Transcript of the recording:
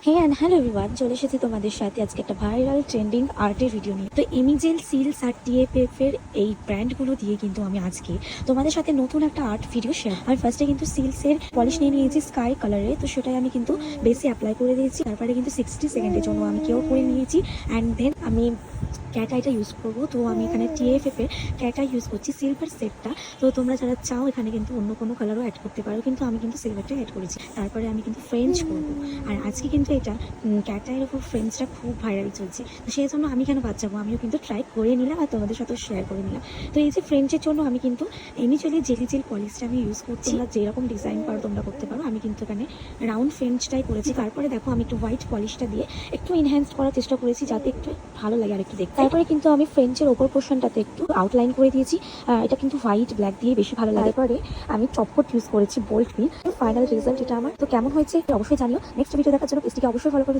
Hey and hello everyone, চলে এসেছি তোমাদের সাথে আজকে একটা ভাইরাল ট্রেন্ডিং আর্টের ভিডিও নিয়ে। তো এমিজেল, সিলস আর টিএফএফ এর এই ব্র্যান্ডগুলো দিয়ে কিন্তু আমি আজকে তোমাদের সাথে নতুন একটা আর্ট ভিডিও শেয়ার। আমি ফার্স্টে কিন্তু সিলসের পলিশ নিয়ে নিয়েছি স্কাই কালারে, তো সেটাই আমি কিন্তু বেসে অ্যাপ্লাই করে দিয়েছি। তারপরে কিন্তু 60 সেকেন্ডের জন্য আমি কেউ করে নিয়েছি অ্যান্ড দেন আমি ক্যাট আইটা ইউজ করবো। তো আমি এখানে টিএফএফ এর ক্যাট আই ইউজ করছি, সিলভার সেটটা। তো তোমরা যারা চাও এখানে কিন্তু অন্য কোনো কালারও অ্যাড করতে পারো, কিন্তু আমি কিন্তু সিলভারটা অ্যাড করেছি। তারপরে আমি কিন্তু ফ্রেঞ্চ করবো, আর আজকে কিন্তু এটা ক্যাট আইয়ের ওপর ফ্রেঞ্চটা খুব ভাইরাল চলছে। তো সেই জন্য আমি কেন বাদ যাবো, আমিও কিন্তু ট্রাই করে নিলাম আর তোমাদের সাথেও শেয়ার করে নিলাম। তো এই যে ফ্রেঞ্চের জন্য আমি কিন্তু এমিচুয়ালি জেলি জেল পলিশটা আমি ইউজ করছি। তোমরা যেরকম ডিজাইন পারো তোমরা করতে পারো, আমি কিন্তু এখানে রাউন্ড ফ্রেঞ্চটাই করেছি। তারপরে দেখো আমি একটু হোয়াইট পলিশটা দিয়ে একটু এনহ্যান্স করার চেষ্টা করেছি যাতে একটু ভালো লাগে আর একটু দেখতে। তারপরে কিন্তু আমি ফ্রেঞ্চের ওপর পোর্শনটাতে একটু আউটলাইন করে দিয়েছি। এটা কিন্তু হোয়াইট ব্ল্যাক দিয়ে বেশি ভালো লাগে। তারপরে আমি চপকট ইউজ করেছি বোল্ড পিন। ফাইনাল রেজাল্ট এটা আমার। তো কেমন হয়েছে অবশ্যই জানিও। নেক্সট ভিডিও দেখার জন্য পেজটিকে অবশ্যই ফলো করে